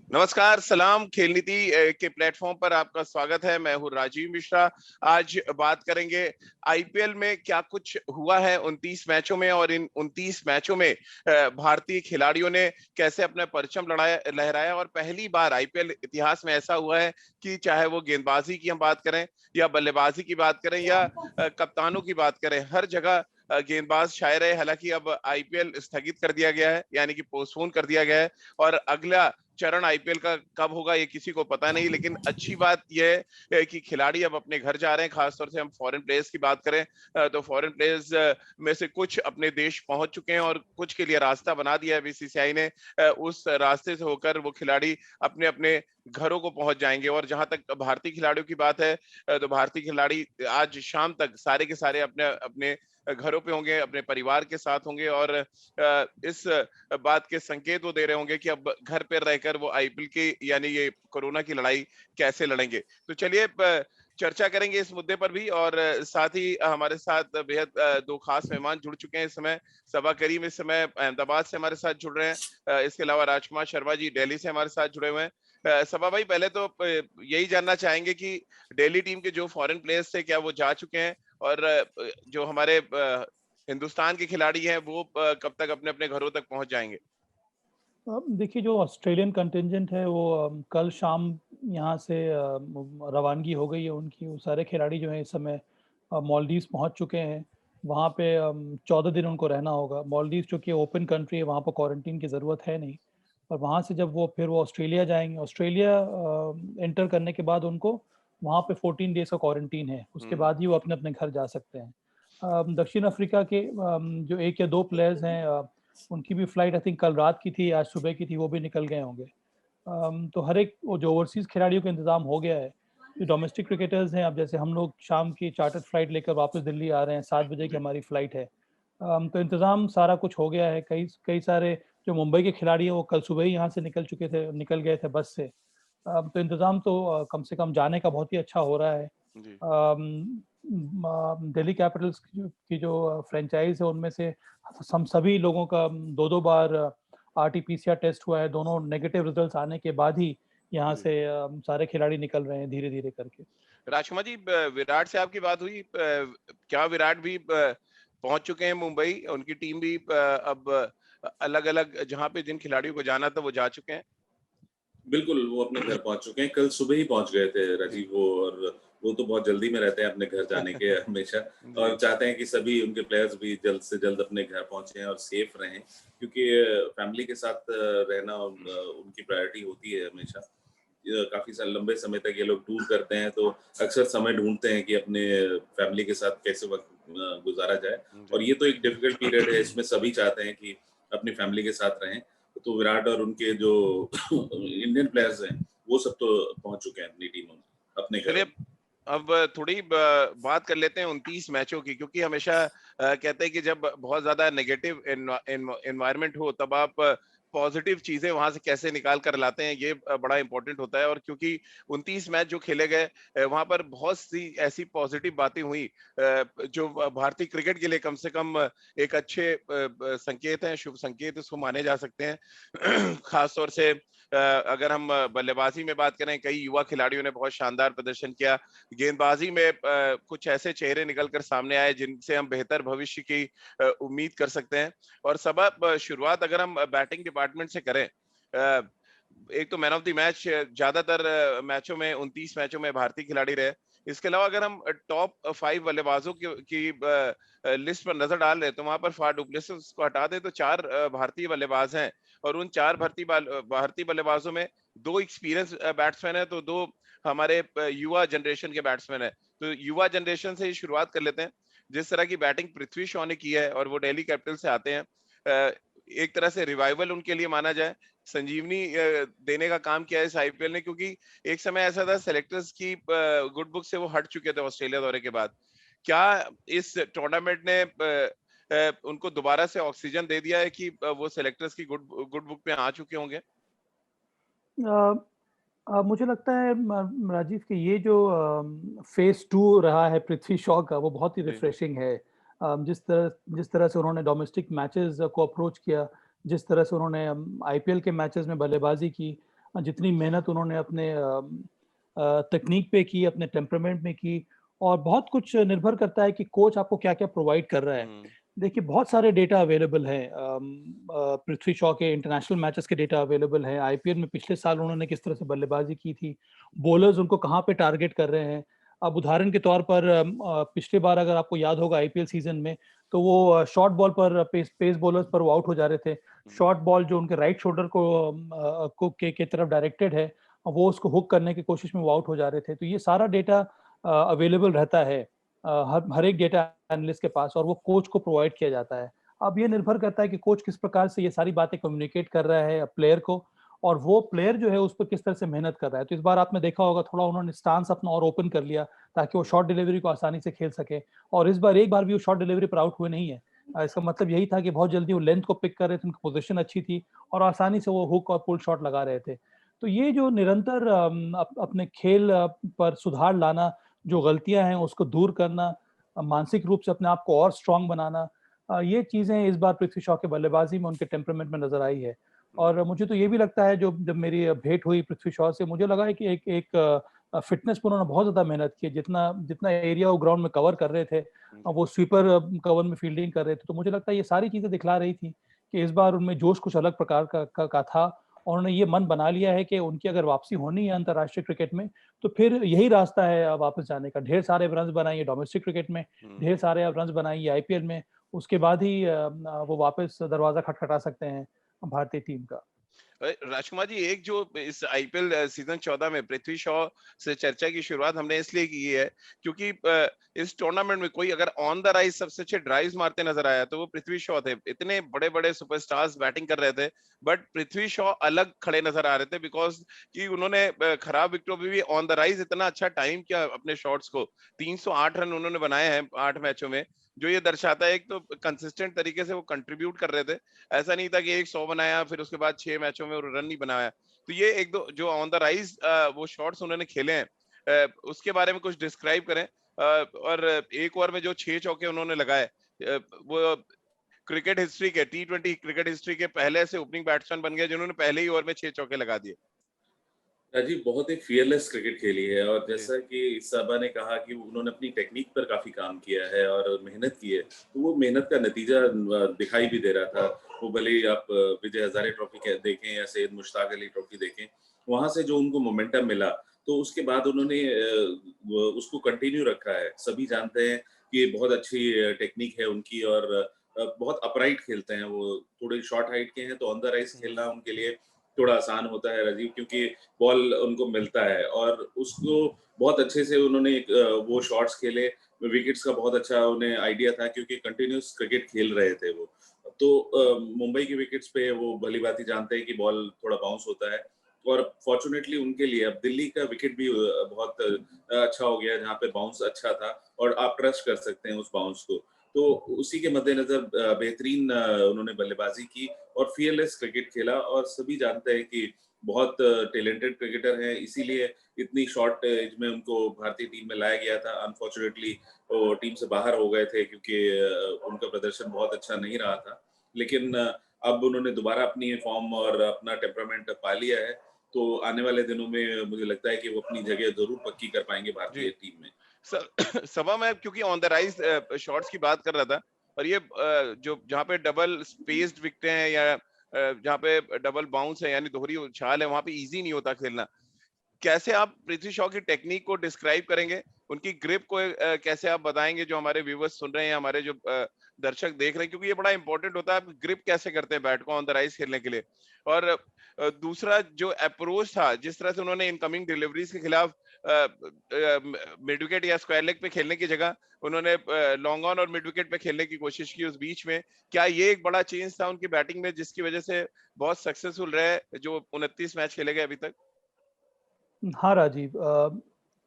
नमस्कार, सलाम। खेल नीति के प्लेटफॉर्म पर आपका स्वागत है। मैं हूँ राजीव मिश्रा। आज बात करेंगे आईपीएल में क्या कुछ हुआ है 29 मैचों में, और इन 29 मैचों में भारतीय खिलाड़ियों ने कैसे अपना परचम लहराया। और पहली बार आईपीएल इतिहास में ऐसा हुआ है कि चाहे वो गेंदबाजी की हम बात करें या बल्लेबाजी की बात करें या कप्तानों की बात करें, हर जगह गेंदबाज छाए रहे। हालांकि अब आईपीएल स्थगित कर दिया गया है, यानी कि पोस्टपोन कर दिया गया है, और अगला चरण आईपीएल का कब होगा ये किसी को पता नहीं। लेकिन अच्छी बात यह है कि खिलाड़ी अब अपने घर जा रहे हैं। खासतौर से हम फॉरेन प्लेयर्स की बात करें तो फॉरेन प्लेयर्स में से कुछ अपने देश पहुंच चुके हैं और कुछ के लिए रास्ता बना दिया है बीसीसीआई ने। उस रास्ते से होकर वो खिलाड़ी अपने अपने घरों को पहुंच जाएंगे। और जहां तक भारतीय खिलाड़ियों की बात है तो भारतीय खिलाड़ी आज शाम तक सारे के सारे अपने अपने घरों पे होंगे, अपने परिवार के साथ होंगे, और इस बात के संकेत वो दे रहे होंगे कि अब घर पे रहकर वो आईपीएल की यानी ये कोरोना की लड़ाई कैसे लड़ेंगे। तो चलिए चर्चा करेंगे इस मुद्दे पर भी। और साथ ही हमारे साथ बेहद दो खास मेहमान जुड़ चुके हैं इस समय। सबा करीम इस समय अहमदाबाद से हमारे साथ जुड़ रहे हैं। इसके अलावा राजकुमार शर्मा जी दिल्ली से हमारे साथ जुड़े हुए हैं। सबा भाई, पहले तो यही जानना चाहेंगे कि दिल्ली टीम के जो फॉरेन प्लेयर्स थे क्या वो जा चुके हैं, और जो हमारे हिंदुस्तान के खिलाड़ी हैं वो कब तक अपने अपने घरों तक पहुंच जाएंगे? देखिए, जो ऑस्ट्रेलियन कंटिंजेंट है वो कल शाम यहाँ से रवानगी हो गई है उनकी। वो सारे खिलाड़ी जो हैं इस समय मालदीव्स पहुँच चुके हैं। वहाँ पे 14 दिन उनको रहना होगा। मालदीव्स जो कि ओपन कंट्री है, वहाँ पर क्वारंटीन की ज़रूरत है नहीं। और वहाँ से जब वो फिर ऑस्ट्रेलिया जाएंगे, ऑस्ट्रेलिया एंटर करने के बाद उनको वहाँ पे 14 डेज का क्वारंटीन है। उसके बाद ही वो अपने अपने घर जा सकते हैं। दक्षिण अफ्रीका के जो एक या दो प्लेयर्स हैं, उनकी भी फ्लाइट आई थिंक कल रात की थी, आज सुबह की थी, वो भी निकल गए होंगे। तो हर एक वो जो ओवरसीज खिलाड़ियों का इंतजाम हो गया है। जो डोमेस्टिक क्रिकेटर्स हैं, अब जैसे हम लोग शाम की चार्टर्ड फ्लाइट लेकर वापस दिल्ली आ रहे हैं, 7 बजे की जी। हमारी फ्लाइट है। तो इंतज़ाम सारा कुछ हो गया है। कई कई सारे जो मुंबई के खिलाड़ी हैं वो कल सुबह ही यहाँ से निकल गए थे बस से। तो इंतज़ाम तो कम से कम जाने का बहुत ही अच्छा हो रहा है। जी। दिल्ली कैपिटल्स की जो फ्रेंचाइज है उनमें से हम सभी लोगों का दो दो बार आरटीपीसीआर टेस्ट हुआ है। दोनों नेगेटिव रिजल्ट्स आने के बाद ही यहाँ जी। से सारे खिलाड़ी निकल रहे हैं धीरे धीरे करके। राजकुमार जी, विराट से आपकी बात हुई? क्या विराट भी पहुंच चुके हैं मुंबई? उनकी टीम भी अब अलग अलग जहां पे जिन खिलाड़ियों को जाना था वो जा चुके हैं? बिल्कुल, वो अपने घर पहुँच चुके हैं। कल सुबह ही पहुँच गए थे जी। राजीव वो। और वो तो बहुत जल्दी में रहते हैं अपने घर जाने के हमेशा, जी। और चाहते हैं कि सभी उनके प्लेयर्स भी जल्द से जल्द अपने घर पहुँचे और सेफ रहें, क्योंकि फैमिली के साथ रहना उनकी प्रायोरिटी होती है हमेशा। काफ़ी लंबे समय तक ये लोग टूर करते हैं, तो अक्सर समय ढूँढते हैं कि अपने फैमिली के साथ कैसे वक़्त गुज़ारा जाए। जी। और ये तो एक डिफ़िकल्ट पीरियड है, इसमें सभी चाहते हैं कि अपनी फैमिली के साथ रहें। तो विराट और उनके जो इंडियन प्लेयर्स हैं, वो सब तो पहुंच चुके हैं अपनी टीमों में, अपने घरों चलिए में। अब थोड़ी बात कर लेते हैं 29 मैचों की, क्योंकि हमेशा कहते हैं कि जब बहुत ज्यादा नेगेटिव एनवायरनमेंट हो तब आप पॉजिटिव चीजें वहां से कैसे निकाल कर लाते हैं, ये बड़ा इंपॉर्टेंट होता है। और क्योंकि 29 मैच जो खेले गए वहां पर बहुत सी ऐसी पॉजिटिव बातें हुई जो भारतीय क्रिकेट के लिए कम से कम एक अच्छे संकेत हैं, शुभ संकेत इसको माने जा सकते हैं। खासतौर से अगर हम बल्लेबाजी में बात करें, कई युवा खिलाड़ियों ने बहुत शानदार प्रदर्शन किया। गेंदबाजी में कुछ ऐसे चेहरे निकलकर सामने आए जिनसे हम बेहतर भविष्य की उम्मीद कर सकते हैं। और सबब शुरुआत अगर हम बैटिंग डिपार्टमेंट से करें, एक तो मैन ऑफ द मैच ज्यादातर मैचों में 29 मैचों में भारतीय खिलाड़ी रहे। इसके अलावा अगर हम टॉप 5 बल्लेबाजों की लिस्ट पर नजर डाल रहे तो वहां पर फाफ डुप्लेसिस को हटा दे तो 4 भारतीय बल्लेबाज हैं। और उन 4 भारतीय बल्लेबाजों में 2 एक्सपीरियंस बैट्समैन है, तो 2 हमारे युवा जनरेशन के बैट्समैन है। तो युवा जनरेशन से ही शुरुआत कर लेते हैं। जिस तरह की बैटिंग पृथ्वी शॉ ने की है और वो दिल्ली कैपिटल से आते हैं, एक तरह से रिवाइवल उनके लिए माना जाए। संजीवनी देने का काम किया है इस आईपीएल ने, क्योंकि एक समय ऐसा था सेलेक्टर्स की गुड बुक से वो हट चुके थे ऑस्ट्रेलिया दौरे के बाद। क्या इस टूर्नामेंट ने उनको दोबारा से ऑक्सीजन दे दिया है कि वो सेलेक्टर्स की गुड गुड बुक पे आ चुके होंगे? मुझे लगता है राजीव कि ये जो फेज 2 रहा है पृथ्वी शॉ का, वो बहुत ही जी। रिफ्रेशिंग है। जिस तरह से उन्होंने डोमेस्टिक मैचेस को अप्रोच किया, जिस तरह से उन्होंने आईपीएल के मैचेस में बल्लेबाजी की, जितनी मेहनत उन्होंने अपने तकनीक पे की, अपने टेम्परामेंट में की, और बहुत कुछ निर्भर करता है कि कोच आपको क्या-क्या प्रोवाइड कर रहा है। देखिए बहुत सारे डेटा अवेलेबल हैं, पृथ्वी शॉ के इंटरनेशनल मैचेस के डेटा अवेलेबल हैं, आईपीएल में पिछले साल उन्होंने किस तरह से बल्लेबाजी की थी, बॉलर्स उनको कहाँ पे टारगेट कर रहे हैं। अब उदाहरण के तौर पर पिछली बार अगर आपको याद होगा आईपीएल सीजन में, तो वो शॉर्ट बॉल पर पेस बॉलर्स पर वो आउट हो जा रहे थे। शॉर्ट बॉल जो उनके राइट शोल्डर के तरफ डायरेक्टेड है, वो उसको हुक करने की कोशिश में वो आउट हो जा रहे थे। तो ये सारा डेटा अवेलेबल रहता है हर एक डेटा एनालिस्ट के पास, और वो कोच को प्रोवाइड किया जाता है। अब ये निर्भर करता है कि कोच किस प्रकार से ये सारी बातें कम्युनिकेट कर रहा है प्लेयर को, और वो प्लेयर जो है उस पर किस तरह से मेहनत कर रहा है। तो इस बार आपने देखा होगा थोड़ा उन्होंने स्टांस अपना और ओपन कर लिया ताकि वो शॉर्ट डिलीवरी को आसानी से खेल सके, और इस बार एक बार भी वो शॉर्ट डिलीवरी पर आउट हुए नहीं है। इसका मतलब यही था कि बहुत जल्दी वो लेंथ को पिक कर रहे थे, उनकी पोजीशन अच्छी थी और आसानी से वो हुक और पुल शॉट लगा रहे थे। तो ये जो निरंतर अपने खेल पर सुधार लाना, जो गलतियां हैं उसको दूर करना, मानसिक रूप से अपने आप को और स्ट्रांग बनाना, ये चीजें इस बार पृथ्वी शॉ के बल्लेबाजी में, उनके टेम्परामेंट में नजर आई है। और मुझे तो ये भी लगता है, जब मेरी भेंट हुई पृथ्वी शॉ से, मुझे लगा है कि एक फिटनेस पर उन्होंने बहुत ज्यादा मेहनत की। जितना जितना एरिया वो ग्राउंड में कवर कर रहे थे, वो स्वीपर कवर में फील्डिंग कर रहे थे, तो मुझे लगता है ये सारी चीजें दिखला रही थी कि इस बार उनमें जोश कुछ अलग प्रकार का था, और उन्होंने ये मन बना लिया है कि उनकी अगर वापसी होनी है अंतर्राष्ट्रीय क्रिकेट में, तो फिर यही रास्ता है वापस जाने का। ढेर सारे रन्स बनाइए डोमेस्टिक क्रिकेट में, ढेर सारे रन्स बनाइए आईपीएल में, उसके बाद ही वो वापस दरवाजा खटखटा सकते हैं भारतीय टीम का। राजकुमार जी, एक जो इस आईपीएल सीजन 14 में पृथ्वी शॉ से चर्चा की शुरुआत हमने इसलिए की है क्योंकि इस टूर्नामेंट में कोई अगर ऑन द राइज सबसे अच्छे ड्राइव्स मारते नजर आया तो वो पृथ्वी शॉ थे। इतने बड़े बड़े सुपरस्टार्स बैटिंग कर रहे थे, बट पृथ्वी शॉ अलग खड़े नजर आ रहे थे, बिकॉज कि उन्होंने खराब विकेटों में भी ऑन द राइज इतना अच्छा टाइम किया अपने शॉट्स को। 308 रन उन्होंने बनाए हैं 8 मैचों में, जो ये दर्शाता है एक तो कंसिस्टेंट तरीके से वो कंट्रीब्यूट कर रहे थे। ऐसा नहीं था कि एक 100 बनाया फिर उसके बाद 6 मैचों में और रन नहीं बनाया। तो ये एक दो जो ऑन द राइज वो शॉट्स उन्होंने खेले हैं, उसके बारे में कुछ डिस्क्राइब करें। और एक ओवर में जो 6 चौके उन्होंने लगाए, वो क्रिकेट हिस्ट्री के T20 क्रिकेट हिस्ट्री के पहले से ओपनिंग बैट्समैन बन गए जिन्होंने पहले ही ओवर में 6 चौके लगा दिए। राजीव बहुत एक फियरलेस क्रिकेट खेली है, और जैसा कि साबा ने कहा कि उन्होंने अपनी टेक्निक पर काफी काम किया है और मेहनत की है, तो वो मेहनत का नतीजा दिखाई भी दे रहा था। वो भले ही आप विजय हजारे ट्रॉफी देखें या सैयद मुश्ताक अली ट्रॉफी देखें, वहां से जो उनको मोमेंटम मिला, तो उसके बाद उन्होंने उसको कंटिन्यू रखा है। सभी जानते हैं कि बहुत अच्छी टेक्निक है उनकी, और बहुत अपराइट खेलते हैं वो। थोड़े शॉर्ट हाइट के हैं तो ऑन द राइज खेलना उनके लिए थोड़ा आसान होता है राजीव, क्योंकि बॉल उनको मिलता है और उसको बहुत अच्छे से उन्होंने वो शॉट्स खेले। विकेट्स का बहुत अच्छा उन्हें आइडिया था, क्योंकि कंटिन्यूस क्रिकेट खेल रहे थे वो। तो मुंबई की विकेट्स पे वो भली भांति जानते हैं कि बॉल थोड़ा बाउंस होता है, और फॉर्चुनेटली उनके लिए अब दिल्ली का विकेट भी बहुत अच्छा हो गया, जहाँ पे बाउंस अच्छा था और आप ट्रस्ट कर सकते हैं उस बाउंस को। तो उसी के मद्देनजर बेहतरीन उन्होंने बल्लेबाजी की और फियरलेस क्रिकेट खेला, और सभी जानते हैं कि बहुत टैलेंटेड क्रिकेटर हैं, इसीलिए इतनी शॉर्ट एज में उनको भारतीय टीम में लाया गया था। अनफॉर्चुनेटली वो टीम से बाहर हो गए थे, क्योंकि उनका प्रदर्शन बहुत अच्छा नहीं रहा था। लेकिन अब उन्होंने दोबारा अपनी फॉर्म और अपना टेम्परामेंट पा लिया है, तो आने वाले दिनों में मुझे लगता है कि वो अपनी जगह जरूर पक्की कर पाएंगे भारतीय टीम में। सभा में क्योंकि ऑन द राइज शॉट्स की बात कर रहा था, और ये जो जहाँ पे डबल स्पेस्ड विकेटें हैं या जहाँ पे डबल बाउंस है यानी दोहरी उछाल है, वहां पे इजी नहीं होता खेलना। कैसे आप पृथ्वी शॉ की टेक्निक को डिस्क्राइब करेंगे, उनकी ग्रिप को कैसे आप बताएंगे जो हमारे व्यूवर्स सुन रहे हैं, हमारे जो दर्शक देख रहे हैं, क्योंकि ये बड़ा इंपॉर्टेंट होता है, आप ग्रिप कैसे करते हैं बैट को ऑन द राइज खेलने के लिए। और दूसरा जो अप्रोच था, जिस तरह से उन्होंने इनकमिंग डिलीवरीज के खिलाफ मिड विकेट या स्क्वायर लेग पे खेलने की जगह उन्होंने लॉन्ग ऑन और मिड विकेट पे खेलने की कोशिश की, उस बीच में क्या ये एक बड़ा चेंज था उनकी बैटिंग में जिसकी वजह से बहुत सक्सेसफुल रहे जो 29 मैच खेले गए अभी तक? हाँ राजीव,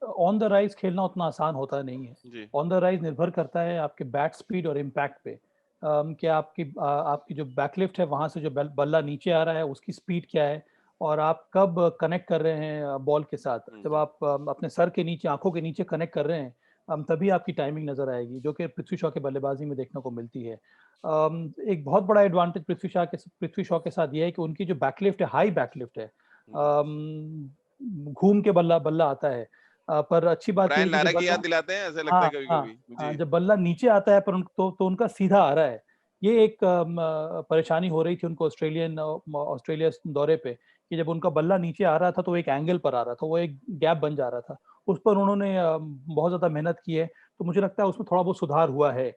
ऑन द राइज खेलना उतना आसान होता नहीं है। ऑन द राइज निर्भर करता है आपके बैट स्पीड और इम्पैक्ट पे, कि आपकी जो बैकलिफ्ट है वहां से जो बल्ला नीचे आ रहा है उसकी स्पीड क्या है, और आप कब कनेक्ट कर रहे हैं बॉल के साथ। जब आप अपने सर के नीचे, आंखों के नीचे कनेक्ट कर रहे हैं, तभी आपकी टाइमिंग नजर आएगी, जो कि पृथ्वी शॉ के बल्लेबाजी में देखने को मिलती है। एक बहुत बड़ा एडवांटेज पृथ्वी शॉ के साथ यह है कि उनकी जो बैकलिफ्ट है, हाई बैकलिफ्ट है। घूम के बल्ला बल्ला आता है। पर अच्छी बात ये है ब्रायन कि जब लारा की बल्ला, याद दिलाते हैं, ऐसा लगता हाँ है कभी हाँ कभी हाँ, जी। जब बल्ला नीचे आता है पर तो उनका सीधा आ रहा है। ये एक परेशानी हो रही थी उनको ऑस्ट्रेलिया दौरे पे, कि जब उनका बल्ला नीचे आ रहा था तो वो एक एंगल पर आ रहा था, वो एक गैप बन जा रहा था। उस पर उन्होंने बहुत ज्यादा मेहनत की है, तो मुझे लगता है उसमें थोड़ा बहुत सुधार हुआ है।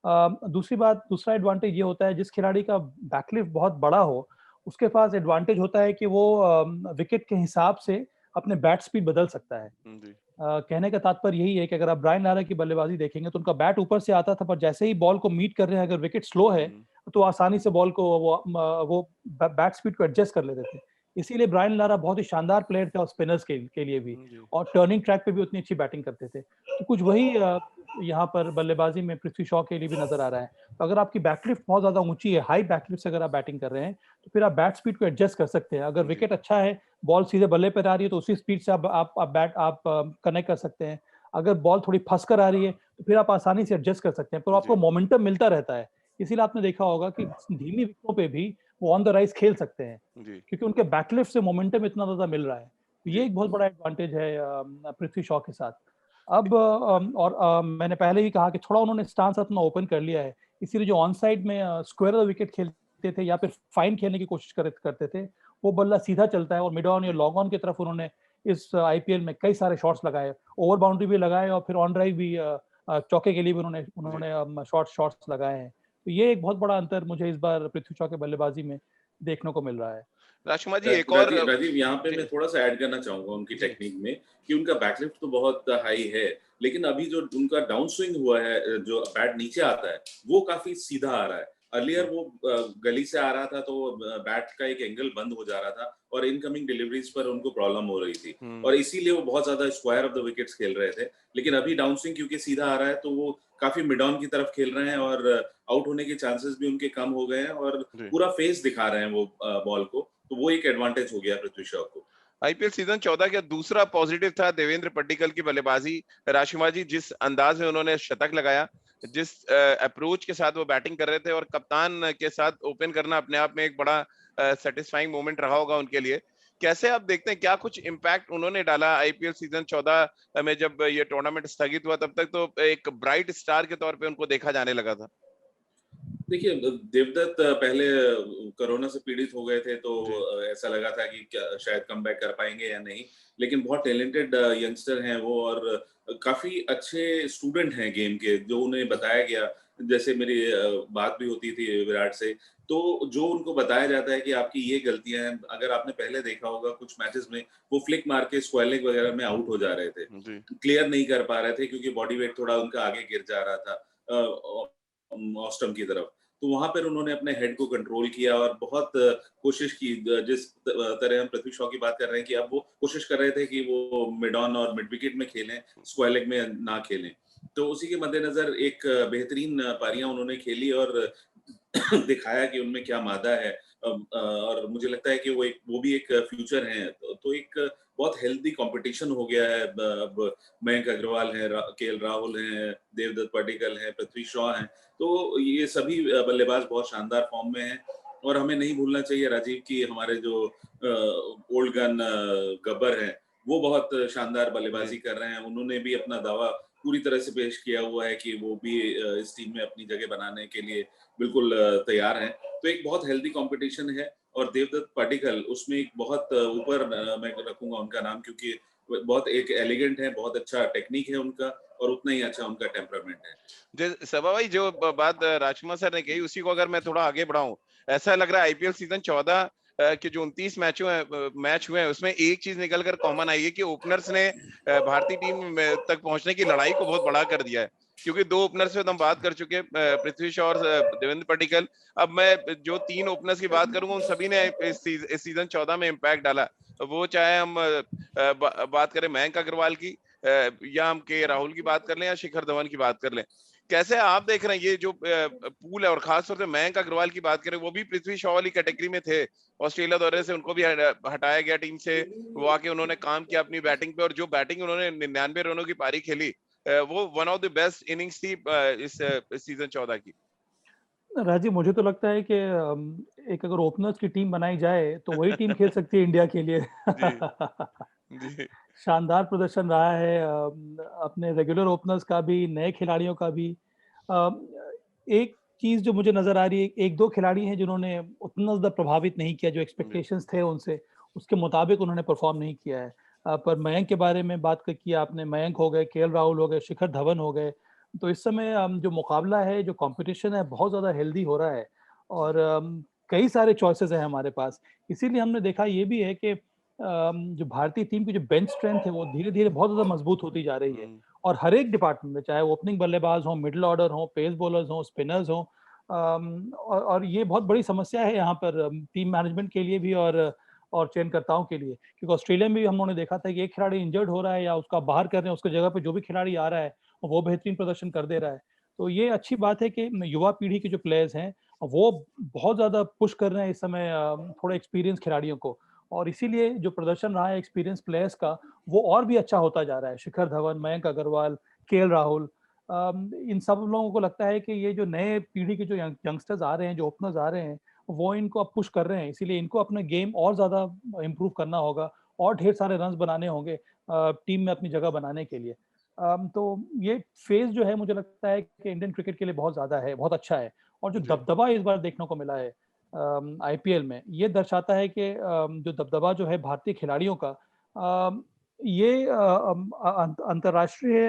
दूसरा एडवांटेज ये होता है, जिस खिलाड़ी का बैकलिफ्ट बहुत बड़ा हो उसके पास एडवांटेज होता है कि वो विकेट के हिसाब से अपने बैट स्पीड बदल सकता है। जी कहने का तात्पर्य यही है कि अगर आप ब्रायन लारा की बल्लेबाजी देखेंगे तो उनका बैट ऊपर से आता था, पर जैसे ही बॉल को मीट कर रहे हैं, अगर विकेट स्लो है तो आसानी से बॉल को वो बैट स्पीड को एडजस्ट कर लेते थे। इसीलिए ब्रायन लारा बहुत ही शानदार प्लेयर थे, और स्पिनर्स के लिए भी, जी और टर्निंग ट्रैक पे भी उतनी अच्छी बैटिंग करते थे। तो कुछ वही यहाँ पर बल्लेबाजी में पृथ्वी शॉ के लिए भी नजर आ रहा है। तो अगर आपकी बैकलिफ्ट बहुत ज्यादा ऊंची है, हाई बैकलिफ्ट से अगर आप बैटिंग कर रहे हैं, तो फिर आप बैट स्पीड को एडजस्ट कर सकते हैं। अगर जी विकेट अच्छा है, बॉल सीधे बल्ले पर आ रही है, तो उसी स्पीड से आप कनेक्ट कर सकते हैं। अगर बॉल थोड़ी फंस कर आ रही है तो फिर आप आसानी से एडजस्ट कर सकते हैं, पर आपको जी मोमेंटम मिलता रहता है। इसीलिए आपने देखा होगा कि धीमी विकेटों पे भी वो ऑन द राइज खेल सकते हैं, जी क्योंकि उनके बैकलिफ्ट से मोमेंटम इतना ज्यादा मिल रहा है। तो ये जी एक बहुत बड़ा एडवांटेज है पृथ्वी शॉ के साथ। अब मैंने पहले ही कहा कि थोड़ा उन्होंने स्टांस अपना ओपन कर लिया है, इसीलिए जो ऑन साइड में स्क्वायर विकेट खेलते थे या फिर फाइन खेलने की कोशिश करते थे, वो बल्ला सीधा चलता है, और मिड ऑन या लॉन्ग ऑन की तरफ उन्होंने इस आईपीएल में कई सारे शॉट्स लगाए, ओवर बाउंड्री भी लगाए, और फिर ऑन ड्राइव भी चौके के लिए भी उन्होंने शॉट्स लगाए हैं। तो ये एक बहुत बड़ा अंतर मुझे इस बार पृथ्वी शॉ के बल्लेबाजी में देखने को मिल रहा है। राजकुमार जी एक और राजीव, यहाँ पे जी मैं थोड़ा सा ऐड करना चाहूंगा उनकी जी टेक्निक में कि उनका बैकलिफ्ट तो बहुत हाई है, लेकिन अभी जो उनका डाउन स्विंग हुआ है, जो बैट नीचे आता है, वो काफी सीधा आ रहा है। अर्लियर वो गली से आ रहा था तो बैट का एक एंगल बंद हो जा रहा था और इनकमिंग डिलीवरीज पर उनको प्रॉब्लम हो रही थी, और इसीलिए वो बहुत ज्यादा स्क्वायर ऑफ द विकेट्स खेल रहे थे। लेकिन अभी डाउन स्विंग क्योंकि सीधा आ रहा है तो वो काफी मिड ऑन की तरफ खेल रहे हैं, और आउट होने के चांसेस भी उनके कम हो गए हैं, और जी पूरा फेस दिखा रहे हैं वो बॉल को, तो वो एक एडवांटेज हो गया पृथ्वी शॉ को। आईपीएल सीजन 14 का दूसरा पॉजिटिव था देवेंद्र पट्टिकल की बल्लेबाजी। राजकुमार जी जिस अंदाज में उन्होंने शतक लगाया, जिस अप्रोच के साथ वो बैटिंग कर रहे थे, और कप्तान के साथ ओपन करना अपने आप में एक बड़ा सेटिस्फाइंग मोमेंट रहा होगा उनके लिए। कैसे आप देखते हैं, क्या कुछ इम्पैक्ट उन्होंने डाला आईपीएल सीजन 14 में? जब ये टूर्नामेंट स्थगित हुआ तब तक तो एक ब्राइट स्टार के तौर पे उनको देखा जाने लगा था। देखिए, देवदत्त पहले कोरोना से पीड़ित हो गए थे, तो जी ऐसा लगा था कि क्या शायद कमबैक कर पाएंगे या नहीं, लेकिन बहुत टैलेंटेड यंगस्टर हैं वो, और काफी अच्छे स्टूडेंट हैं गेम के, जो उन्हें बताया गया। जैसे मेरी बात भी होती थी विराट से, तो जो उनको बताया जाता है कि आपकी ये गलतियां हैं, अगर आपने पहले देखा होगा कुछ मैचेस में वो फ्लिक मार के स्क्वायर लेग वगैरह में आउट हो जा रहे थे, जी क्लियर नहीं कर पा रहे थे क्योंकि बॉडी वेट थोड़ा उनका आगे गिर जा रहा था ऑस्टम की तरफ। तो वहां पर उन्होंने अपने हेड को कंट्रोल किया और बहुत कोशिश की। जिस तरह हम पृथ्वी शॉ की बात कर रहे हैं कि अब वो कोशिश कर रहे थे कि वो मिड ऑन और मिड विकेट में खेलें, स्क्वायर लेग में ना खेलें। तो उसी के मद्देनजर एक बेहतरीन पारियां उन्होंने खेली और दिखाया कि उनमें क्या मादा है। और मुझे लगता है कि वो भी एक फ्यूचर है। तो एक बहुत हेल्दी कंपटीशन हो गया है। अब मयंक अग्रवाल है, केएल राहुल हैं, देवदत्त पड्डीकल हैं, पृथ्वी शॉ हैं, तो ये सभी बल्लेबाज बहुत शानदार फॉर्म में हैं। और हमें नहीं भूलना चाहिए राजीव कि हमारे जो ओल्ड गन गब्बर हैं, वो बहुत शानदार बल्लेबाजी कर रहे हैं। उन्होंने भी अपना दावा पूरी तरह से पेश किया हुआ है कि वो भी इस टीम में अपनी जगह बनाने के लिए बिल्कुल तैयार हैं। तो एक बहुत हेल्दी कंपटीशन है, और देवदत्त पड्डीकल उसमें एक बहुत ऊपर मैं रखूंगा उनका नाम, क्योंकि बहुत एक एलिगेंट है, बहुत अच्छा टेक्निक है उनका, और उतना ही अच्छा उनका टेम्परामेंट है। सभा भाई, जो बात राजकुमार सर ने कही उसी को अगर मैं थोड़ा आगे बढ़ाऊं, ऐसा लग रहा है आईपीएल सीजन 14 के जो 29 मैच हुए हैं उसमें एक चीज निकल कर कॉमन आई है कि ओपनर्स ने भारतीय टीम तक पहुंचने की लड़ाई को बहुत बड़ा कर दिया है। क्योंकि दो ओपनर्स पे तो हम बात कर चुके हैं, पृथ्वी शॉ और देवेंद्र पड्डीकल। अब मैं जो तीन ओपनर्स की बात करूंगा उन सभी ने इस सीजन 14 में इम्पैक्ट डाला। वो चाहे हम बात करें मयंक अग्रवाल की, या हम के राहुल की बात कर लें, या शिखर धवन की बात कर लें। कैसे आप देख रहे हैं ये जो पूल है, और खासतौर से मयंक अग्रवाल की बात करें, वो भी पृथ्वी शॉ वाली कैटेगरी में थे। ऑस्ट्रेलिया दौरे से उनको भी हटाया गया टीम से, वो आके उन्होंने काम किया अपनी बैटिंग पे, और जो बैटिंग उन्होंने 99 रनों की पारी खेली, वो one of the best innings थी इस सीजन 14 की। राजीव, मुझे तो लगता है कि एक अगर ओपनर्स की टीम बनाई जाए तो वही टीम खेल सकती है इंडिया के लिए। जी, जी, शानदार प्रदर्शन रहा है अपने रेगुलर ओपनर्स का भी, नए खिलाड़ियों का भी। अ, एक चीज़ जो मुझे नज़र आ रही है, 1-2 खिलाड़ी हैं जिन्होंने उतना ज़्यादा प्रभावित नहीं किया, जो जी, एक्सपेक्टेशंस थे उनसे, उसके मुताबिक उन्होंने परफ़ॉर्म नहीं किया है। पर मयंक के बारे में बात क की आपने, मयंक हो गए, केएल राहुल हो गए, शिखर धवन हो गए। तो इस समय जो मुकाबला है, जो कॉम्पिटिशन है, बहुत ज़्यादा हेल्दी हो रहा है और कई सारे चॉइसेस हैं हमारे पास। इसीलिए हमने देखा ये भी है कि जो भारतीय टीम की जो बेंच स्ट्रेंथ है, वो धीरे-धीरे बहुत ज़्यादा मजबूत होती जा रही है हुँ, और हर एक डिपार्टमेंट में, चाहे ओपनिंग बल्लेबाज हों, मिडल ऑर्डर हों, पेस बॉलर्स हों, स्पिनर्स हों और ये बहुत बड़ी समस्या है यहाँ पर टीम मैनेजमेंट के लिए भी और चयनकर्ताओं के लिए। क्योंकि ऑस्ट्रेलिया में भी हम लोगों ने देखा था कि एक खिलाड़ी इंजर्ड हो रहा है या उसका बाहर कर रहे हैं, उसकी जगह पे जो भी खिलाड़ी आ रहा है, वो बेहतरीन प्रदर्शन कर दे रहा है। तो ये अच्छी बात है कि युवा पीढ़ी के जो प्लेयर्स हैं, वो बहुत ज़्यादा पुश कर रहे हैं इस समय थोड़े एक्सपीरियंस खिलाड़ियों को और इसीलिए जो प्रदर्शन रहा है एक्सपीरियंस प्लेयर्स का, वो और भी अच्छा होता जा रहा है। शिखर धवन, मयंक अग्रवाल, केएल राहुल इन सब लोगों को लगता है कि ये जो नए पीढ़ी के जो यंगस्टर्स आ रहे हैं, जो ओपनर्स आ रहे हैं, वो इनको अब पुश कर रहे हैं। इसीलिए इनको अपना गेम और ज़्यादा इम्प्रूव करना होगा और ढेर सारे रन्स बनाने होंगे टीम में अपनी जगह बनाने के लिए। तो ये फ़ेज़ जो है मुझे लगता है कि इंडियन क्रिकेट के लिए बहुत ज़्यादा है, बहुत अच्छा है और जो जी, दबदबा इस बार देखने को मिला है आईपीएल में, ये दर्शाता है कि जो दबदबा जो है भारतीय खिलाड़ियों का ये अंतर्राष्ट्रीय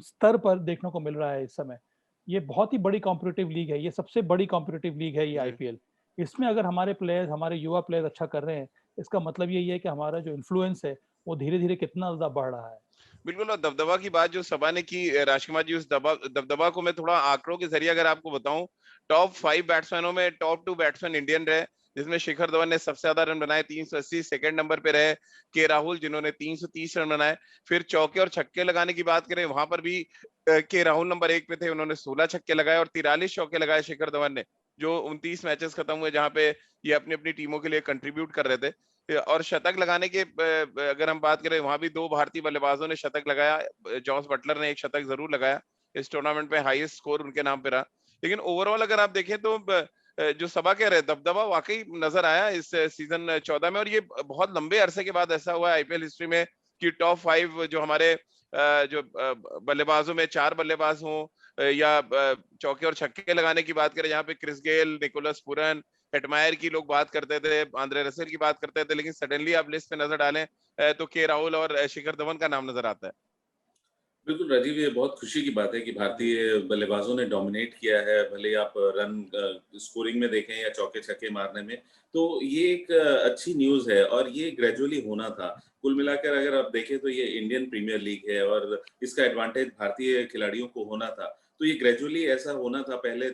स्तर पर देखने को मिल रहा है इस समय। ये बहुत ही बड़ी कॉम्पिटिटिव लीग है, ये सबसे बड़ी कॉम्पिटिटिव लीग है ये जी। आईपीएल। इसमें अगर हमारे प्लेयर्स, हमारे युवा प्लेयर्स अच्छा कर रहे हैं, इसका मतलब यही है कि हमारा जो इन्फ्लुएंस है, वो धीरे-धीरे कितना ज़्यादा बढ़ रहा है। बिल्कुल और दबदबा की बात जो सभा ने की राजकुमार जी उस दबदबा को मैं थोड़ा आंकड़ों के जरिए अगर आपको बताऊं टॉप 5 बैट्समैनों में टॉप 2 बैट्समैन इंडियन रहे जिसमें शिखर धवन ने सबसे ज्यादा रन बनाए 380 सेकंड नंबर पे रहे के राहुल जिन्होंने 330 रन बनाए फिर चौके और छक्के लगाने की बात करें वहां पर भी के राहुल नंबर 1 पे थे उन्होंने 16 छक्के लगाए और 43 चौके लगाए शिखर धवन ने जो 29 मैचेस खत्म हुए जहां पे ये अपनी अपनी टीमों के लिए कंट्रीब्यूट कर रहे थे और शतक लगाने के अगर हम बात करें वहां भी दो भारतीय बल्लेबाजों ने शतक लगाया जॉस बटलर ने एक शतक जरूर लगाया इस टूर्नामेंट में हाईएस्ट स्कोर उनके नाम पे रहा लेकिन ओवरऑल अगर आप देखें तो जो सभा कह रहे हैं दबदबा वाकई नजर आया इस सीजन 14 में और ये बहुत लंबे अरसे के बाद ऐसा हुआ है आईपीएल हिस्ट्री में कि टॉप 5 जो हमारे जो बल्लेबाजों में 4 बल्लेबाज हों या चौके और छक्के लगाने की बात करें जहाँ पे Chris Gayle Nicholas Pooran Hetmyer की लोग बात करते थे आंद्रे रसेल की बात करते थे लेकिन सडनली आप लिस्ट पे नजर डालें तो के राहुल और शिखर धवन का नाम नजर आता है बिल्कुल राजीव, ये बहुत खुशी की बात है कि जी भारतीय बल्लेबाजों ने डोमिनेट किया है, भले ही आप रन स्कोरिंग में देखें या चौके-छक्के मारने में। तो ये एक अच्छी न्यूज़ है और ये ग्रेजुअली होना था। कुल मिलाकर अगर आप देखें तो ये इंडियन प्रीमियर लीग है और इसका एडवांटेज भारतीय खिलाड़ियों को होना था। तो ये ग्रेजुअली ऐसा होना था, पहले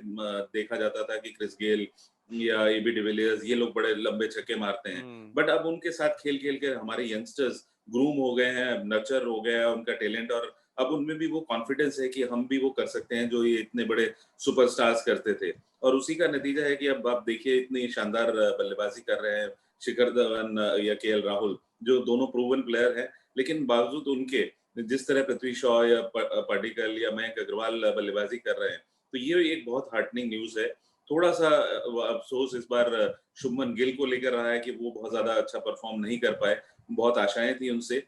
देखा जाता था कि क्रिस गेल या एबी डिविलियर्स ये लोग बड़े लंबे छक्के मारते हैं। हम्म बट अब उनके साथ खेल-खेल के हमारे यंगस्टर्स ग्रूम हो गए हैं, नर्चर हो गया है उनका टैलेंट और अब उनमें भी वो कॉन्फिडेंस है कि हम भी वो कर सकते हैं जो ये इतने बड़े सुपरस्टार्स करते थे और उसी का नतीजा है कि अब आप देखिए इतनी शानदार बल्लेबाजी कर रहे हैं शिखर धवन या केएल राहुल जो दोनों प्रूवन प्लेयर हैं लेकिन बावजूद उनके जिस तरह पृथ्वी शॉ या पाडिक्कल या मयंक अग्रवाल बल्लेबाजी कर रहे हैं तो ये एक बहुत हार्टनिंग न्यूज है थोड़ा सा अफसोस इस बार शुभमन गिल को लेकर रहा है कि वो बहुत ज्यादा अच्छा परफॉर्म नहीं कर पाए बहुत आशाएं थी उनसे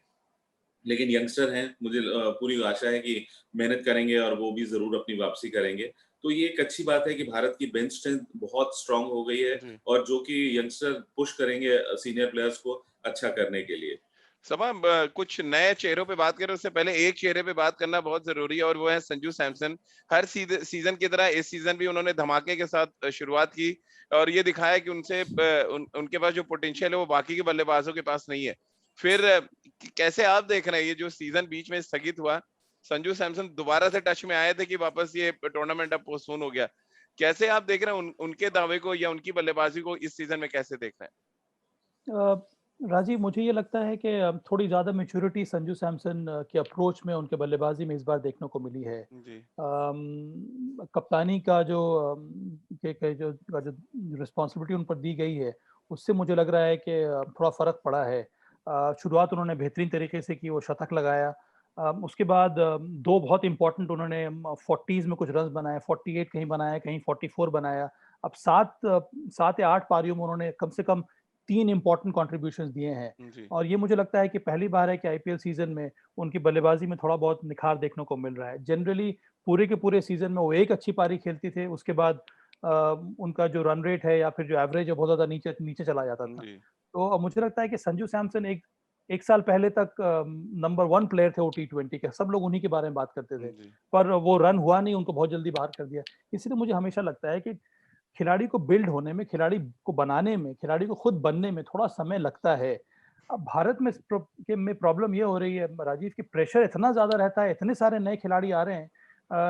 लेकिन यंगस्टर हैं, मुझे पूरी आशा है कि मेहनत करेंगे और वो भी ज़रूर अपनी वापसी करेंगे। तो ये एक अच्छी बात है कि भारत की बेंच स्ट्रेंथ बहुत स्ट्रॉन्ग हो गई है जी और जो कि यंगस्टर पुश करेंगे सीनियर प्लेयर्स को अच्छा करने के लिए। सभा कुछ नए चेहरों पे बात करें उससे पहले एक चेहरे पे बात करना बहुत जरूरी है और वो है संजू सैमसन हर सीजन की तरह इस सीजन भी उन्होंने धमाके के साथ शुरुआत की और ये दिखाया कि उनके पास जो पोटेंशियल है वो बाकी के बल्लेबाजों के पास नहीं है फिर कैसे आप देख रहे हैं ये जो सीजन बीच में स्थगित हुआ संजू सैमसन दोबारा से टच में आए थे कि वापस ये टूर्नामेंट अब पोस्टपोन हो गया कैसे आप देख रहे हैं उनके दावे को या उनकी बल्लेबाजी को इस सीजन में कैसे देख रहे अ, राजीव, मुझे ये लगता है कि थोड़ी ज़्यादा मैच्योरिटी संजू सैमसन की अप्रोच में, उनके बल्लेबाजी में इस बार देखने को मिली है। हैं जी कप्तानी का जो जो रिस्पॉन्सिबिलिटी उन पर दी गई है, उससे मुझे लग रहा है कि थोड़ा फ़र्क पड़ा है। शुरुआत उन्होंने बेहतरीन तरीके से की, वो शतक लगाया। उसके बाद दो बहुत इंपॉर्टेंट उन्होंने 40s में कुछ रन बनाए, 48 कहीं बनाया, कहीं 44 बनाया। अब 7 या 8 पारियों में उन्होंने कम से कम 3 इंपॉर्टेंट कंट्रीब्यूशंस दिए हैं। जी और ये मुझे लगता है कि पहली बार है कि आईपीएल सीजन में उनकी बल्लेबाजी में थोड़ा बहुत निखार देखने को मिल रहा है। जनरली पूरे के पूरे सीजन में वो एक अच्छी पारी खेलती थे, उसके बाद उनका जो रन रेट है या फिर जो एवरेज है बहुत ज्यादा नीचे नीचे चला जाता था। जी तो मुझे लगता है कि संजू सैमसन एक साल पहले तक नंबर 1 प्लेयर थे वो टी20 के, सब लोग उन्हीं के बारे में बात करते थे। जी पर वो रन हुआ नहीं, उनको बहुत जल्दी बाहर कर दिया। इसलिए मुझे हमेशा लगता है कि खिलाड़ी को बिल्ड होने में, खिलाड़ी को बनाने में, खिलाड़ी को खुद बनने में थोड़ा समय लगता है। अब भारत में प्रॉब्लम ये हो रही है राजीव, की प्रेशर इतना ज्यादा रहता है, इतने सारे नए खिलाड़ी आ रहे हैं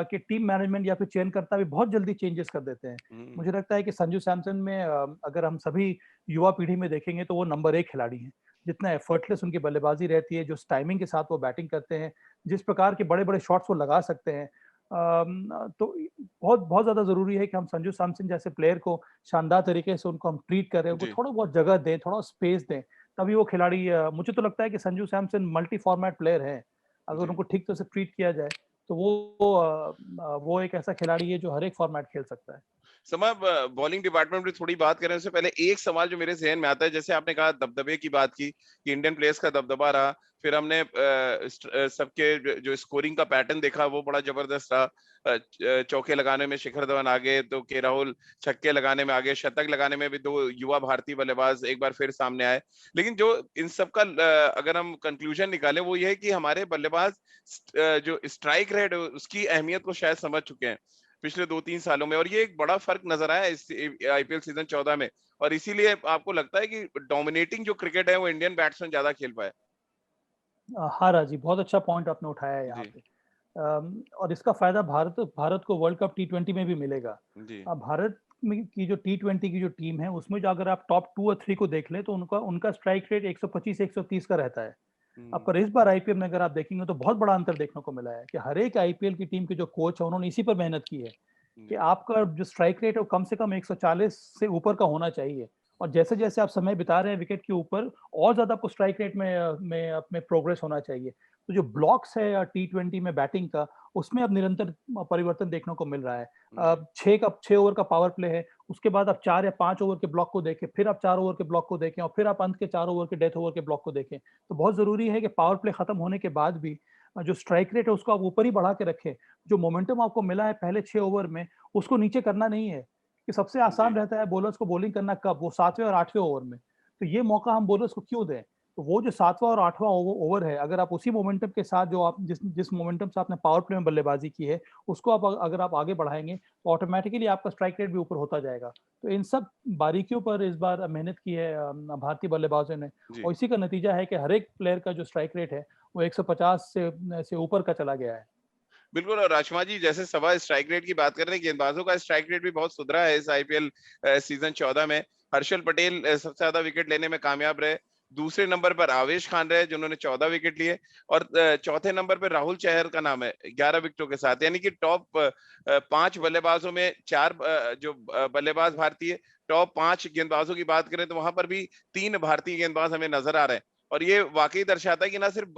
कि टीम मैनेजमेंट या फिर चयनकर्ता भी बहुत जल्दी चेंजेस कर देते हैं। मुझे लगता है कि संजू सैमसन में अगर हम सभी युवा पीढ़ी में देखेंगे तो वो नंबर 1 खिलाड़ी हैं। जितना एफर्टलेस उनकी बल्लेबाजी रहती है, जो टाइमिंग के साथ वो बैटिंग करते हैं, जिस प्रकार के बड़े-बड़े शॉट्स वो लगा सकते हैं, तो बहुत बहुत ज़्यादा ज़रूरी है कि हम संजू सैमसन जैसे प्लेयर को शानदार तरीके से उनको हम ट्रीट करें, उनको जी थोड़ा बहुत जगह दें, थोड़ा स्पेस दें, तभी वो खिलाड़ी मुझे तो लगता है कि Sanju Samson multi format player हैं। अगर जी उनको ठीक तरह से ट्रीट किया जाए, तो वो एक ऐसा खिलाड़ी है जो हर एक फॉर्मेट खेल सकता है। समय बॉलिंग डिपार्टमेंट में थोड़ी बात करें उससे पहले एक सवाल जो मेरे जहन में आता है, जैसे आपने कहा दबदबे की बात की कि इंडियन प्लेयर्स का दबदबा रहा, फिर हमने सबके जो स्कोरिंग का पैटर्न देखा वो बड़ा जबरदस्त रहा। चौके लगाने में शिखर धवन आगे, तो के राहुल छक्के लगाने में आगे, शतक लगाने में भी दो युवा भारतीय बल्लेबाज एक बार फिर सामने आए। लेकिन जो इन सब का अगर हम कंक्लूजन निकालें वो ये है कि हमारे बल्लेबाज जो स्ट्राइक रेट है उसकी अहमियत को शायद समझ चुके हैं पिछले 2-3 सालों में, और ये एक बड़ा फर्क नजर आया इस आईपीएल सीजन 14 में। और इसीलिए आपको लगता है कि डोमिनेटिंग जो क्रिकेट है वो इंडियन बैट्समैन ज्यादा खेल पाए? हाँ राजी, बहुत अच्छा पॉइंट आपने उठाया है यहाँ जी पे। और इसका फायदा भारत भारत को वर्ल्ड कप टी20 में भी मिलेगा। जी भारत में की जो टी20 की जो टीम है उसमें जो अगर आप टॉप 2 और 3 को देख लें तो उनका उनका स्ट्राइक रेट 125-130 का रहता है। अब हम्म, पर इस बार आईपीएल में अगर आप देखेंगे तो बहुत बड़ा अंतर देखने को मिला है कि हर एक आईपीएल की टीम के जो कोच है उन्होंने इसी पर मेहनत की है कि जी आपका जो स्ट्राइक रेट है वो कम से कम 140 से ऊपर का होना चाहिए। और जैसे जैसे आप समय बिता रहे हैं विकेट के ऊपर, और ज्यादा आपको स्ट्राइक रेट में प्रोग्रेस होना चाहिए। तो जो ब्लॉक्स है या टी20 में बैटिंग का, उसमें अब निरंतर परिवर्तन देखने को मिल रहा है। जी 6 ओवर का पावर प्ले है, उसके बाद आप 4 या 5 ओवर के ब्लॉक को देखें, फिर आप 4 ओवर के ब्लॉक को देखें, और फिर आप अंत के 4 ओवर के डेथ ओवर के ब्लॉक को देखें। तो बहुत जरूरी है कि पावर प्ले खत्म होने के बाद भी जो स्ट्राइक रेट है उसको आप ऊपर ही बढ़ा के रखें। जो मोमेंटम आपको मिला है पहले 6 ओवर में, उसको नीचे करना नहीं है। कि सबसे आसान जी रहता है बॉलर्स को बॉलिंग करना कब, वो 7वें और 8वें ओवर में। तो ये मौका हम बॉलर्स को क्यों दें? तो वो जो 7वां और 8वां ओवर है, अगर आप उसी मोमेंटम के साथ जो आप जिस जिस मोमेंटम से आपने पावर प्ले में बल्लेबाजी की है, उसको आप अगर आप आगे बढ़ाएंगे तो ऑटोमेटिकली आपका स्ट्राइक रेट भी ऊपर होता जाएगा। तो इन सब बारीकियों पर इस बार मेहनत की है भारतीय बल्लेबाजों ने, जी और इसी का नतीजा है कि हर एक प्लेयर का जो स्ट्राइक रेट है वो 150 से ऊपर का चला गया है। बिल्कुल। और राजकुमार जी, जैसे सवा स्ट्राइक रेट की बात कर रहे हैं, गेंदबाजों का स्ट्राइक रेट भी बहुत सुधरा है इस आईपीएल सीजन 14 में। हर्षल पटेल सबसे ज्यादा विकेट लेने में कामयाब रहे। दूसरे नंबर पर आवेश खान रहे जिन्होंने 14 विकेट लिए, और चौथे नंबर पर राहुल चहर का नाम है 11 विकेटों के साथ। यानी कि टॉप 5 बल्लेबाजों में 4 जो बल्लेबाज भारतीय, टॉप 5 गेंदबाजों की बात करें तो वहां पर भी 3 भारतीय गेंदबाज हमें नजर आ रहे हैं। और ये वाकई दर्शाता है कि ना सिर्फ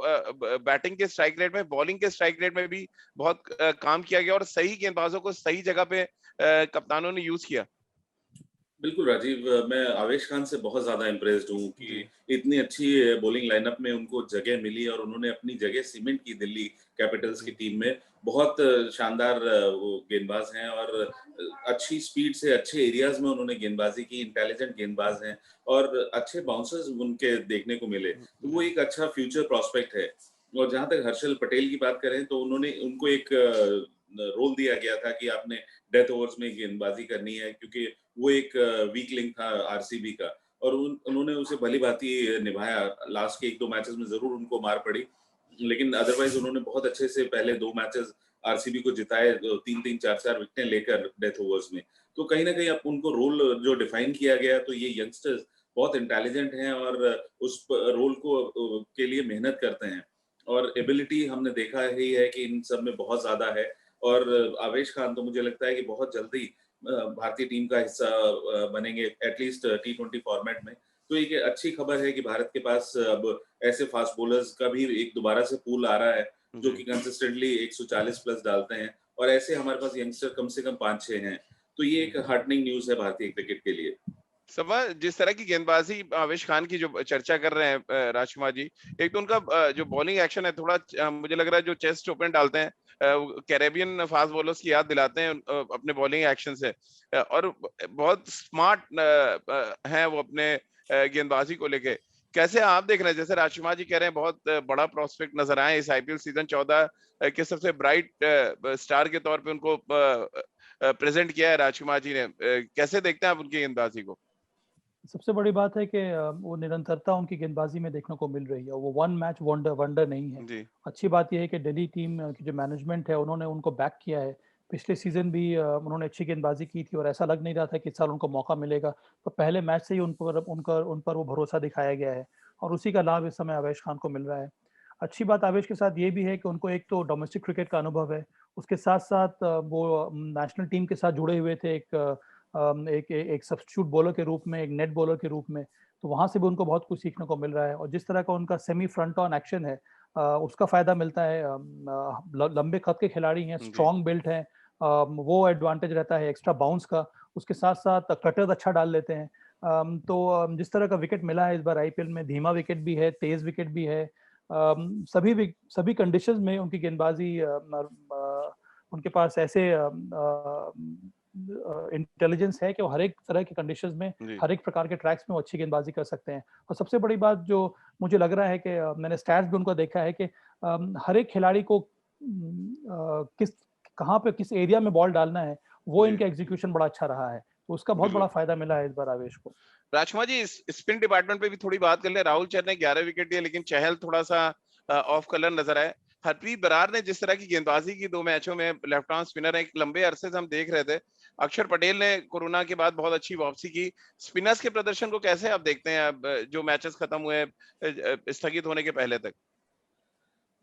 बैटिंग के स्ट्राइक रेट में, बॉलिंग के स्ट्राइक रेट में भी बहुत काम किया गया, और सही गेंदबाजों को सही जगह पे कप्तानों ने यूज किया। बिल्कुल राजीव, मैं आवेश खान से बहुत ज़्यादा इम्प्रेस्ड हूँ कि जी इतनी अच्छी बॉलिंग लाइनअप में उनको जगह मिली और उन्होंने अपनी जगह सीमेंट की दिल्ली कैपिटल्स की जी टीम में। बहुत शानदार वो गेंदबाज हैं और अच्छी स्पीड से अच्छे एरियाज में उन्होंने गेंदबाजी की, इंटेलिजेंट गेंदबाज हैं और अच्छे बाउंसर्स उनके देखने को मिले। तो वो जी एक अच्छा फ्यूचर प्रॉस्पेक्ट है। और जहाँ तक हर्षल पटेल की बात करें तो उन्होंने उनको एक रोल दिया गया था कि आपने डेथ ओवर्स में गेंदबाजी करनी है, क्योंकि वो एक वीक लिंक था आरसीबी का और उन्होंने उसे भली-भांति निभाया। लास्ट के 1-2 मैचेस में ज़रूर उनको मार पड़ी, लेकिन अदरवाइज़ उन्होंने बहुत अच्छे से पहले 2 मैचेस आरसीबी को जिताए, 3-3, 4-4 विकेटें लेकर डेथ ओवर्स में। तो कहीं न कहीं अब उनको रोल जो डिफाइन किया गया, तो ये यंगस्टर्स बहुत इंटेलिजेंट हैं और उस रोल को के लिए मेहनत करते हैं और एबिलिटी हमने देखा ही है कि इन सब में बहुत ज़्यादा है। और आवेश खान तो मुझे लगता है कि बहुत जल्दी भारतीय टीम का हिस्सा बनेंगे, एटलीस्ट टी20 फॉर्मेट में। तो एक अच्छी खबर है कि भारत के पास अब ऐसे फास्ट बॉलर्स का भी एक दोबारा से पूल आ रहा है जो कि कंसिस्टेंटली 140 प्लस डालते हैं, और ऐसे हमारे पास यंगस्टर कम से कम 5-6 हैं। तो ये एक हार्टनिंग न्यूज़ है भारतीय क्रिकेट के लिए। सभा जिस तरह की गेंदबाजी आवेश खान की जो चर्चा कर रहे हैं राजकुमार जी, एक तो उनका जो बॉलिंग एक्शन है थोड़ा मुझे लग रहा है जो चेस्ट ओपन डालते हैं कैरेबियन फास्ट बॉलर्स की याद दिलाते हैं अपने बॉलिंग एक्शन से, और बहुत स्मार्ट हैं वो अपने गेंदबाजी को लेके। कैसे आप देख रहे हैं, जैसे राजकुमार जी कह रहे हैं बहुत बड़ा प्रोस्पेक्ट नजर आए इस आईपीएल सीजन 14 के सबसे ब्राइट स्टार के तौर पे उनको प्रेजेंट किया है राजकुमार जी ने, कैसे देखते हैं आप उनकी गेंदबाजी को? सबसे बड़ी बात है कि वो निरंतरता उनकी गेंदबाजी में देखने को मिल रही है, वो वन मैच वंडर वंडर नहीं है। जी अच्छी बात यह है कि दिल्ली टीम की जो मैनेजमेंट है उन्होंने उनको बैक किया है। पिछले सीजन भी उन्होंने अच्छी गेंदबाजी की थी और ऐसा लग नहीं रहा था कि इस साल उनको मौका मिलेगा, तो पहले मैच से ही उन पर वो भरोसा दिखाया गया है और उसी का लाभ इस समय आवेश खान को मिल रहा है। अच्छी बात आवेश के साथ ये भी है कि उनको एक तो डोमेस्टिक क्रिकेट का अनुभव है, उसके साथ साथ वो नेशनल टीम के साथ जुड़े हुए थे एक सब्स्टिट्यूट बॉलर के रूप में, एक नेट बॉलर के रूप में, तो वहाँ से भी उनको बहुत कुछ सीखने को मिल रहा है और जिस तरह का उनका सेमी फ्रंट ऑन एक्शन है उसका फायदा मिलता है। लंबे कद के खिलाड़ी हैं, जी स्ट्रॉन्ग बिल्ट हैं, वो एडवांटेज रहता है एक्स्ट्रा बाउंस का, उसके साथ साथ कटर अच्छा डाल लेते हैं। जिस तरह का विकेट मिला है इस बार आईपीएल में, धीमा विकेट भी है, तेज विकेट भी है, सभी कंडीशंस में उनकी गेंदबाजी उनके पास ऐसे इंटेलिजेंस है कि वो हर एक तरह के कंडीशंस में, जी हर एक प्रकार के ट्रैक्स में वो अच्छी गेंदबाजी कर सकते हैं। और सबसे बड़ी बात जो मुझे लग रहा है कि मैंने स्टैट्स भी उनको देखा है कि हर एक खिलाड़ी को किस कहाँ पे किस एरिया में बॉल डालना है, वो जी इनका एग्जीक्यूशन बड़ा अच्छा रहा है, तो उसका बहुत बिल्कुल। बड़ा फायदा मिला है इस बार आवेश को। राजकुमार जी, स्पिन डिपार्टमेंट पे भी थोड़ी बात कर ले। राहुल चहर ने 11 विकेट लिए, लेकिन चहल थोड़ा सा ऑफ कलर नजर आए। हरप्रीत बरार ने जिस तरह की गेंदबाजी की 2 मैचों में, लेफ्ट आर्म स्पिनर है, एक लंबे अरसे से हम देख रहे थे। अक्षर पटेल ने कोरोना के बाद बहुत अच्छी वापसी की। स्पिनर्स के प्रदर्शन को कैसे आप देखते हैं अब जो मैचेस खत्म हुए स्थगित होने के पहले तक?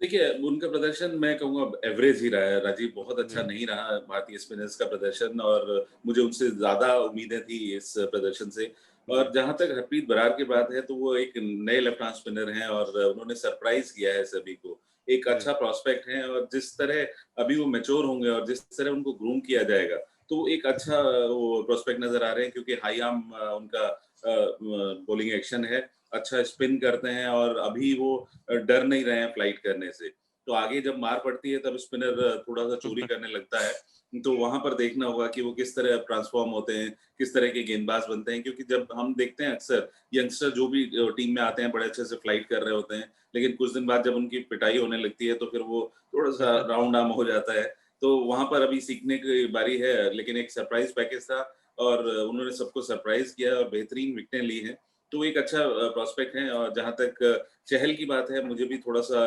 देखिए, उनका प्रदर्शन मैं कहूँगा एवरेज ही रहा है राजीव, बहुत अच्छा जी नहीं रहा भारतीय स्पिनर्स का प्रदर्शन, और मुझे उनसे ज़्यादा उम्मीदें थी इस प्रदर्शन से। जी और जहाँ तक हरप्रीत बरार की बात है, तो वो एक नए लेफ्ट आर्म स्पिनर हैं और उन्होंने सरप्राइज़ किया है सभी को। एक जी अच्छा प्रॉस्पेक्ट है, और जिस तरह अभी वो मैच्योर होंगे और जिस तरह उनको ग्रूम किया जाएगा, तो एक अच्छा वो प्रॉस्पेक्ट नज़र आ रहे हैं, क्योंकि हाई आर्म उनका बॉलिंग एक्शन है, अच्छा स्पिन करते हैं, और अभी वो डर नहीं रहे हैं फ्लाइट करने से। तो आगे जब मार पड़ती है तब स्पिनर थोड़ा-सा चोरी करने लगता है। तो वहाँ पर देखना होगा कि वो किस तरह ट्रांसफ़ॉर्म होते हैं, किस तरह के गेंदबाज़ बनते हैं, क्योंकि जब हम देखते हैं अक्सर यंगस्टर जो भी टीम में आते हैं बड़े अच्छे से फ्लाइट कर रहे होते हैं, लेकिन कुछ दिन बाद जब उनकी पिटाई होने लगती है तो फिर वो थोड़ा-सा राउंड आर्म हो जाता है। तो वहाँ पर अभी सीखने की बारी है, लेकिन एक सरप्राइज़ पैकेज था और उन्होंने सबको सरप्राइज़ किया और बेहतरीन विकेटें ली हैं। तो एक अच्छा प्रॉस्पेक्ट है, और जहाँ तक चहल की बात है, मुझे भी थोड़ा-सा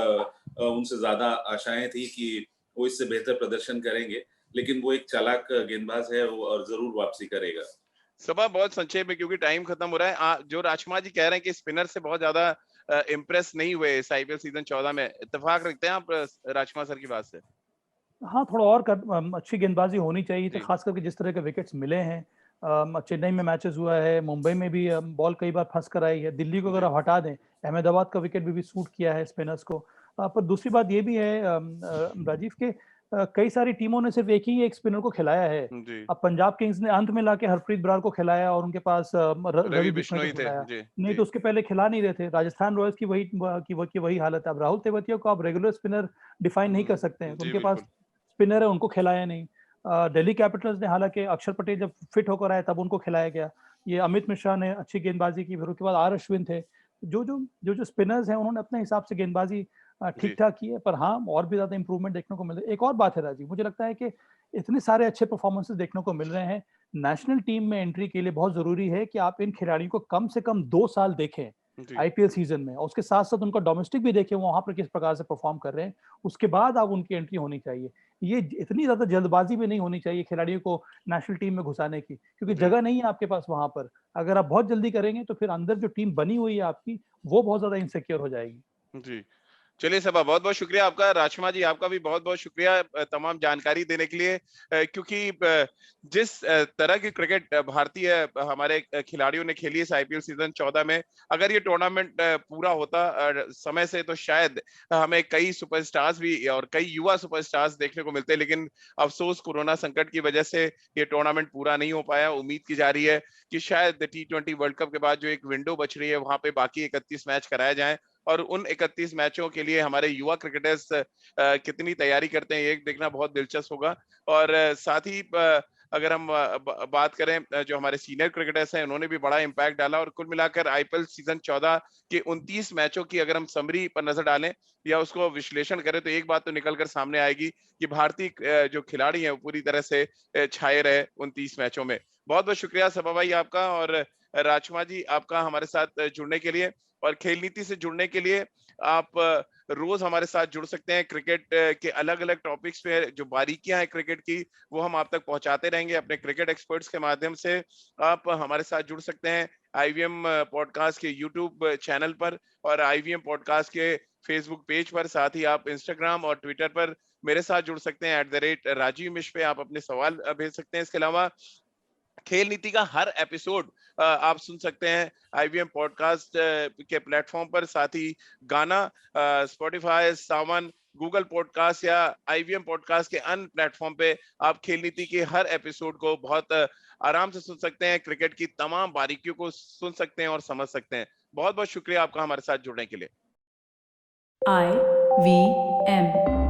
उनसे ज़्यादा आशाएँ थी कि वो इससे बेहतर प्रदर्शन करेंगे, लेकिन वो एक चालाक गेंदबाज़ है वो, और ज़रूर वापसी करेगा। सभा बहुत संक्षेप में, क्योंकि टाइम खत्म हो रहा है। जो राजकुमार जी कह रहे हैं कि स्पिनर से बहुत ज्यादा इम्प्रेस नहीं हुए इस आईपीएल सीजन 14 में, इत्तेफाक रखते हैं आप राजकुमार सर की बात से? हाँ, थोड़ा और अच्छी गेंदबाजी होनी चाहिए थी, जी खास करके जिस तरह के विकेट्स मिले हैं। चेन्नई में मैचेस हुआ है, मुंबई में भी बॉल कई बार फंस कर आई है। दिल्ली को अगर जी आप हटा दें, अहमदाबाद का विकेट भी सूट किया है स्पिनर्स को। पर दूसरी बात ये भी है राजीव के, कई सारी टीमों ने सिर्फ एक ही एक स्पिनर को खिलाया है। जी अब पंजाब किंग्स ने अंत में लाके हरप्रीत बरार को खिलाया और उनके पास रवि रवि बिश्नोई को बिश्नोई थे। खिलाया, जी नहीं जी तो उसके पहले खिला नहीं रहे थे। राजस्थान रॉयल्स की वही हालत है। अब राहुल तेवतिया को आप रेगुलर स्पिनर डिफाइन नहीं कर सकते हैं, जी उनके पास बिल्कुल। स्पिनर है, उनको खिलाया नहीं। दिल्ली कैपिटल्स ने, हालांकि अक्षर पटेल जब फिट होकर आए तब उनको खिलाया गया। ये अमित मिश्रा ने अच्छी गेंदबाजी की, फिर उसके बाद आर अश्विन थे। जो स्पिनर्स हैं उन्होंने अपने हिसाब से गेंदबाजी ठीक जी ठाक की है, पर हाँ और भी ज्यादा इंप्रूवमेंट देखने को मिल रहा है। एक और बात है राजीव, मुझे लगता है कि इतने सारे अच्छे परफॉर्मेंसेस देखने को मिल रहे हैं, नेशनल टीम में एंट्री के लिए बहुत जरूरी है कि आप इन खिलाड़ियों को कम से कम 2 साल देखें जी आईपीएल सीजन में, और उसके साथ साथ उनका डोमेस्टिक भी देखें, वहां पर किस प्रकार से परफॉर्म कर रहे हैं, उसके बाद आप उनकी एंट्री होनी चाहिए। ये इतनी ज्यादा जल्दबाजी भी नहीं होनी चाहिए खिलाड़ियों को नेशनल टीम में घुसाने की, क्योंकि जी जगह नहीं है आपके पास वहां पर। अगर आप बहुत जल्दी करेंगे तो फिर अंदर जो टीम बनी हुई है आपकी, वो बहुत ज्यादा इनसिक्योर हो जाएगी। जी चलिए सबा, बहुत बहुत शुक्रिया आपका। राजकुमार जी, आपका भी बहुत बहुत शुक्रिया तमाम जानकारी देने के लिए, क्योंकि जिस तरह की क्रिकेट भारतीय हमारे खिलाड़ियों ने खेली इस आईपीएल सीजन 14 में, अगर ये टूर्नामेंट पूरा होता समय से, तो शायद हमें कई सुपरस्टार्स भी और कई युवा सुपरस्टार्स देखने को मिलते, लेकिन अफसोस कोरोना संकट की वजह से ये टूर्नामेंट पूरा नहीं हो पाया। उम्मीद की जा रही है कि शायद T20 वर्ल्ड कप के बाद जो एक विंडो बच रही है, वहां पे बाकी 31 मैच कराए जाएं, और उन 31 मैचों के लिए हमारे युवा क्रिकेटर्स कितनी तैयारी करते हैं, ये देखना बहुत दिलचस्प होगा। और साथ ही अगर हम बात करें, जो हमारे सीनियर क्रिकेटर्स हैं, उन्होंने भी बड़ा इम्पैक्ट डाला, और कुल मिलाकर आईपीएल सीजन 14 के 29 मैचों की अगर हम समरी पर नजर डालें या उसको विश्लेषण करें, तो एक बात तो निकलकर सामने आएगी कि भारतीय जो खिलाड़ी हैं वो पूरी तरह से छाए रहे 29 मैचों में। बहुत बहुत शुक्रिया सभा भाई आपका, और राजकुमार जी आपका हमारे साथ जुड़ने के लिए। और खेल नीति से जुड़ने के लिए आप रोज हमारे साथ जुड़ सकते हैं। क्रिकेट के अलग अलग टॉपिक्स पे जो बारीकियां हैं क्रिकेट की, वो हम आप तक पहुंचाते रहेंगे अपने क्रिकेट एक्सपर्ट्स के माध्यम से। आप हमारे साथ जुड़ सकते हैं आईवीएम पॉडकास्ट के यूट्यूब चैनल पर, और आईवीएम पॉडकास्ट के फेसबुक पेज पर। साथ ही आप इंस्टाग्राम और ट्विटर पर मेरे साथ जुड़ सकते हैं, @राजीव मिश्र पे आप अपने सवाल भेज सकते हैं। इसके अलावा खेल नीति का हर एपिसोड आप सुन सकते हैं आईवीएम पॉडकास्ट के प्लेटफॉर्म पर। साथ ही गाना, स्पॉटिफाई, सावन, गूगल पॉडकास्ट या आईवीएम पॉडकास्ट के अन्य प्लेटफॉर्म पे आप खेल नीति के हर एपिसोड को बहुत आराम से सुन सकते हैं। क्रिकेट की तमाम बारीकियों को सुन सकते हैं और समझ सकते हैं। बहुत बहुत शुक्रिया आपका हमारे साथ जुड़ने के लिए। IVM